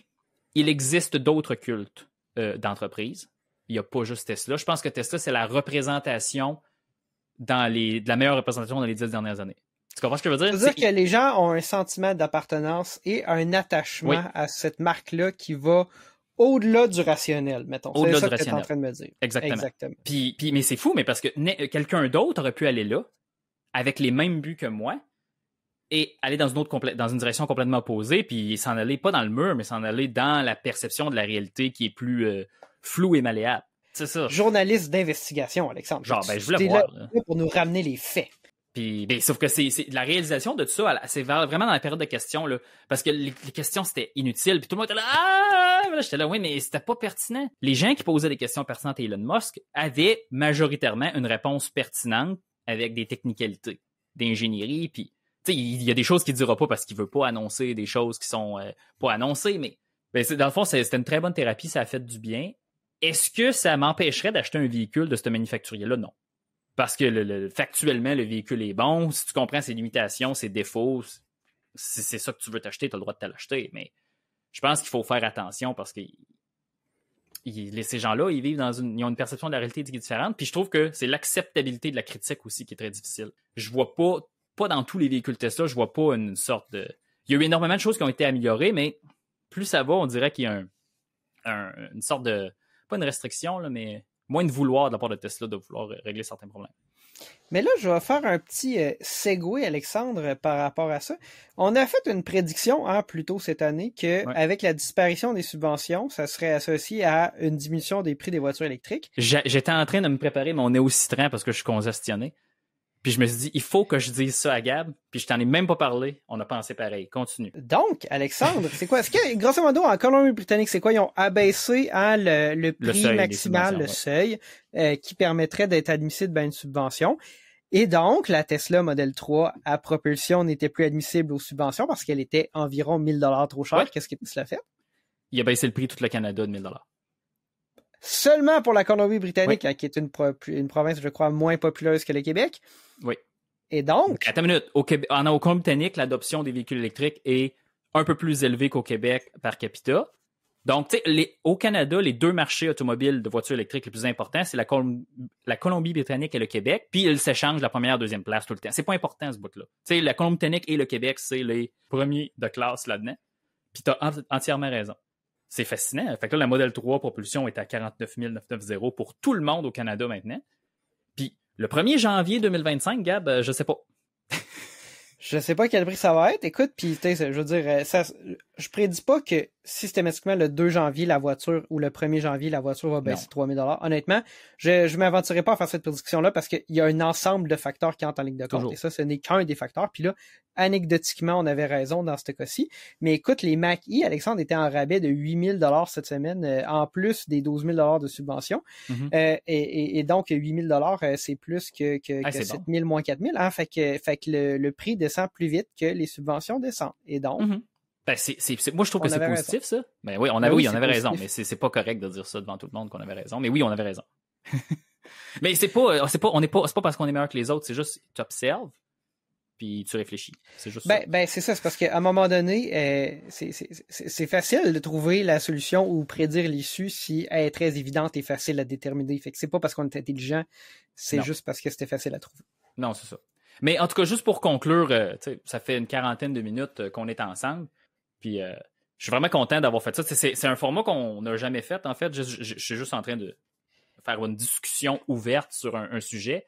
il existe d'autres cultes d'entreprises. Il n'y a pas juste Tesla. Je pense que Tesla, c'est la représentation de la meilleure représentation dans les 10 dernières années. Tu comprends ce que je veux dire? C'est-à-dire que les gens ont un sentiment d'appartenance et un attachement à cette marque-là qui va au-delà du rationnel, mettons. C'est ça que tu es en train de me dire. Exactement. Puis, mais c'est fou, mais parce que quelqu'un d'autre aurait pu aller là avec les mêmes buts que moi et aller dans une direction complètement opposée, puis s'en aller pas dans le mur, mais s'en aller dans la perception de la réalité qui est plus floue et malléable. C'est ça. Journaliste d'investigation, Alexandre. Genre, je voulais voir. Là pour nous ramener les faits. Puis, sauf que c'est la réalisation de tout ça, c'est vraiment dans la période de questions, là, parce que les questions, c'était inutile, puis tout le monde était là, j'étais là, oui, mais c'était pas pertinent. Les gens qui posaient des questions pertinentes à Elon Musk avaient majoritairement une réponse pertinente avec des technicalités d'ingénierie, puis il y a des choses qu'il dira pas parce qu'il veut pas annoncer des choses qui sont pas annoncées, mais dans le fond, c'était une très bonne thérapie, ça a fait du bien. Est-ce que ça m'empêcherait d'acheter un véhicule de ce manufacturier-là? Non. Parce que factuellement, le véhicule est bon. Si tu comprends ses limitations, ses défauts, si c'est ça que tu veux t'acheter, tu as le droit de te l'acheter. Mais je pense qu'il faut faire attention parce que ces gens-là, ils ont une perception de la réalité qui est différente. Puis je trouve que c'est l'acceptabilité de la critique aussi qui est très difficile. Je vois pas dans tous les véhicules Tesla, je vois pas une sorte de... Il y a eu énormément de choses qui ont été améliorées, mais plus ça va, on dirait qu'il y a une sorte de... Pas une restriction, là, mais moins de vouloir de la part de Tesla de vouloir régler certains problèmes. Mais là, je vais faire un petit segue, Alexandre, par rapport à ça. On a fait une prédiction plus tôt cette année qu'avec la disparition des subventions, ça serait associé à une diminution des prix des voitures électriques. J'étais en train de me préparer mon néo-citran parce que je suis congestionné. Puis je me suis dit, il faut que je dise ça à Gab. Puis je t'en ai même pas parlé. On a pensé pareil. Continue. Donc, Alexandre, c'est quoi? Est-ce que, grosso modo, en Colombie-Britannique, c'est quoi? Ils ont abaissé le prix maximal, le seuil, qui permettrait d'être admissible à une subvention. Et donc, la Tesla Model 3 à propulsion n'était plus admissible aux subventions parce qu'elle était environ 1000 $ trop cher. Ouais. Qu'est-ce que Tesla a fait? Il a baissé le prix tout le Canada de 1000 $. Seulement pour la Colombie-Britannique, qui est une province, je crois, moins populeuse que le Québec. Oui. Et donc... Attends une minute. Au Colombie-Britannique, l'adoption des véhicules électriques est un peu plus élevée qu'au Québec par capita. Donc, tu sais, au Canada, les deux marchés automobiles de voitures électriques les plus importants, c'est la Colombie-Britannique et le Québec. Puis, ils s'échangent la première, deuxième place tout le temps. C'est pas important, ce bout-là. Tu sais, la Colombie-Britannique et le Québec, c'est les premiers de classe là-dedans. Puis, t'as entièrement raison. C'est fascinant. Fait que là, la Model 3 propulsion est à 49 990 pour tout le monde au Canada maintenant. Puis, le 1er janvier 2025, Gab, je sais pas. Je sais pas quel prix ça va être. Écoute, puis je veux dire, je prédis pas que systématiquement le 2 janvier la voiture ou le 1er janvier la voiture va baisser 3000 $. Honnêtement, je m'aventurerai pas à faire cette prédiction-là parce qu'il y a un ensemble de facteurs qui entrent en ligne de compte. Toujours. Et ça, ce n'est qu'un des facteurs. Puis là, anecdotiquement, on avait raison dans ce cas-ci. Mais écoute, les Mach-E, Alexandre, étaient en rabais de 8000 $ cette semaine, en plus des 12 000 $ de subvention. Mm-hmm. Et donc, 8000 $, c'est plus que 7000 moins 4000. Hein? Fait que le prix descend plus vite que les subventions descendent. Et donc... Mm-hmm. Ben, moi, je trouve que c'est positif, raison. Ça. Ben oui, on avait raison, mais c'est pas correct de dire ça devant tout le monde qu'on avait raison. Mais oui, on avait raison. Mais c'est pas parce qu'on est meilleur que les autres, c'est juste, tu observes, puis tu réfléchis. C'est juste ça. Ben, c'est ça, c'est parce qu'à un moment donné, c'est facile de trouver la solution ou prédire l'issue si elle est très évidente et facile à déterminer. Fait que c'est pas parce qu'on est intelligent, c'est juste parce que c'était facile à trouver. Non, c'est ça. Mais en tout cas, juste pour conclure, ça fait une quarantaine de minutes qu'on est ensemble. Puis, je suis vraiment content d'avoir fait ça. C'est un format qu'on n'a jamais fait, en fait. Je suis juste en train de faire une discussion ouverte sur un sujet.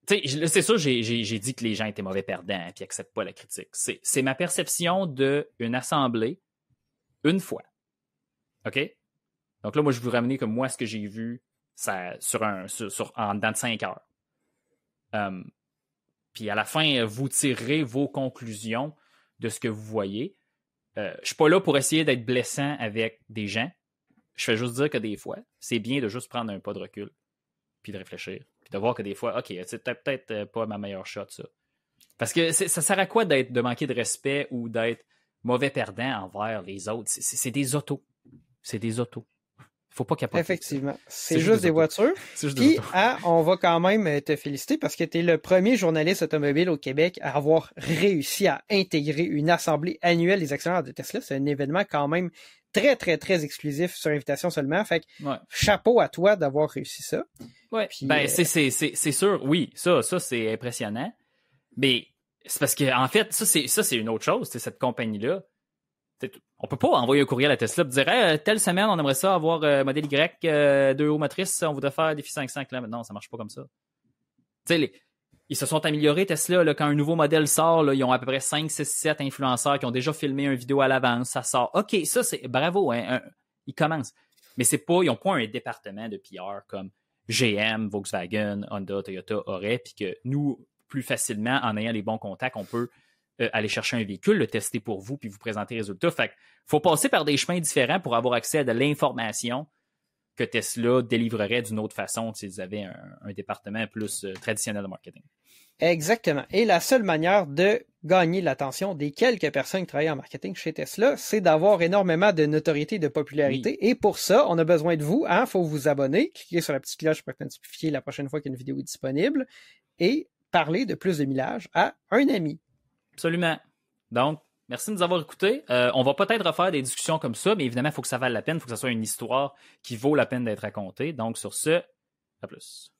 C'est sûr, j'ai dit que les gens étaient mauvais perdants et n'acceptent pas la critique. C'est ma perception d'une assemblée une fois. OK? Donc là, moi, je vais vous ramener comme moi ce que j'ai vu en dedans de 5 heures. Puis à la fin, vous tirerez vos conclusions de ce que vous voyez. Je suis pas là pour essayer d'être blessant avec des gens. Je fais juste dire que des fois, c'est bien de juste prendre un pas de recul puis de réfléchir. Puis de voir que des fois, OK, c'est peut-être pas ma meilleure shot, ça. Parce que ça sert à quoi de manquer de respect ou d'être mauvais perdant envers les autres? C'est des autos. C'est des autos. Faut pas capoter. Effectivement. C'est juste des voitures. Puis, on va quand même te féliciter parce que tu es le premier journaliste automobile au Québec à avoir réussi à intégrer une assemblée annuelle des actionnaires de Tesla. C'est un événement quand même très, très, très exclusif sur invitation seulement. Fait que chapeau à toi d'avoir réussi ça. Ouais. Puis, c'est sûr. Oui, ça c'est impressionnant. Mais c'est parce que, en fait, ça, c'est une autre chose. Cette compagnie-là. On peut pas envoyer un courriel à Tesla et dire hey, telle semaine, on aimerait ça avoir modèle Y, 2 roues motrices, on voudrait faire défi 500 km. Non, ça marche pas comme ça. Ils se sont améliorés, Tesla, là, quand un nouveau modèle sort, là, ils ont à peu près 5, 6, 7 influenceurs qui ont déjà filmé une vidéo à l'avance, ça sort. OK, ça, c'est bravo, hein, ils commencent. Mais ils n'ont pas un département de PR comme GM, Volkswagen, Honda, Toyota auraient, puis que nous, plus facilement, en ayant les bons contacts, on peut aller chercher un véhicule, le tester pour vous, puis vous présenter les résultats. Fait qu'il faut passer par des chemins différents pour avoir accès à de l'information que Tesla délivrerait d'une autre façon s'ils avaient un département plus traditionnel de marketing. Exactement. Et la seule manière de gagner l'attention des quelques personnes qui travaillent en marketing chez Tesla, c'est d'avoir énormément de notoriété et de popularité. Oui. Et pour ça, on a besoin de vous. Il faut vous abonner, cliquer sur la petite cloche pour être notifié la prochaine fois qu'une vidéo est disponible et parler de plus de millage à un ami. Absolument. Donc, merci de nous avoir écoutés. On va peut-être refaire des discussions comme ça, mais évidemment, il faut que ça vaille la peine. Il faut que ça soit une histoire qui vaut la peine d'être racontée. Donc, sur ce, à plus.